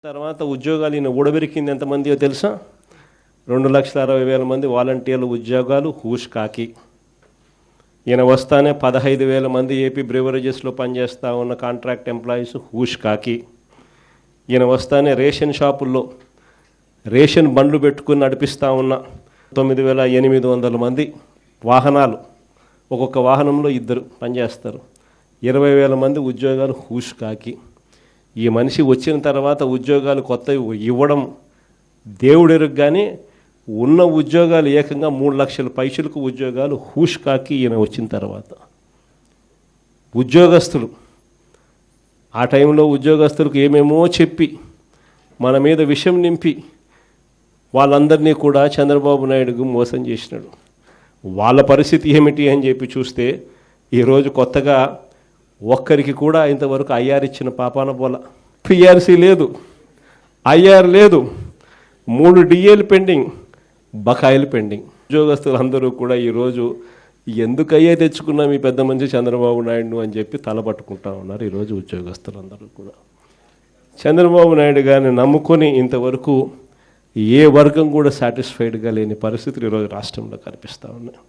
తర్వాత ఉద్యోగాలు ఈయన ఊడబెరికింది ఎంతమందియో తెలుసా? 2,60,000 మంది వాలంటీర్ల ఉద్యోగాలు హూష్ కాకి. ఈయన వస్తానే 15,000 మంది ఏపీ బ్రివరేజెస్లో పనిచేస్తూ ఉన్న కాంట్రాక్ట్ ఎంప్లాయీస్ హూష్ కాకి. ఈయన వస్తానే రేషన్ షాపుల్లో రేషన్ బండ్లు పెట్టుకుని నడిపిస్తూ ఉన్న 9,800 మంది వాహనాలు, ఒక్కొక్క వాహనంలో 2 పనిచేస్తారు, 20,000 మంది ఉద్యోగాలు హూష్ కాకి. ఈ మనిషి వచ్చిన తర్వాత ఉద్యోగాలు కొత్తవి ఇవ్వడం దేవుడెరుగు, కానీ ఉన్న ఉద్యోగాలు ఏకంగా 3 లక్షల పైసలకు ఉద్యోగాలు హూష్ కాకి ఈయన వచ్చిన తర్వాత. ఉద్యోగస్తులు ఆ టైంలో ఉద్యోగస్తులకు ఏమేమో చెప్పి మన మీద విషం నింపి వాళ్ళందరినీ కూడా చంద్రబాబు నాయుడుకు మోసం చేసినాడు. వాళ్ళ పరిస్థితి ఏమిటి అని చెప్పి చూస్తే ఈరోజు కొత్తగా ఒక్కరికి కూడా ఇంతవరకు ఐఆర్ ఇచ్చిన పాపాన పోల. పిఆర్సీ లేదు, ఐఆర్ లేదు, 3 డిఏలు పెండింగ్, బకాయిలు పెండింగ్. ఉద్యోగస్తులు అందరూ కూడా ఈరోజు ఎందుకు అయ్యే తెచ్చుకున్నాం ఈ పెద్ద మనిషి చంద్రబాబు నాయుడు అని చెప్పి తలపట్టుకుంటా ఉన్నారు. ఈరోజు ఉద్యోగస్తులందరూ కూడా చంద్రబాబు నాయుడు గారిని నమ్ముకొని ఇంతవరకు ఏ వర్గం కూడా సాటిస్ఫైడ్గా లేని పరిస్థితులు ఈరోజు రాష్ట్రంలో కనిపిస్తూ ఉన్నాయి.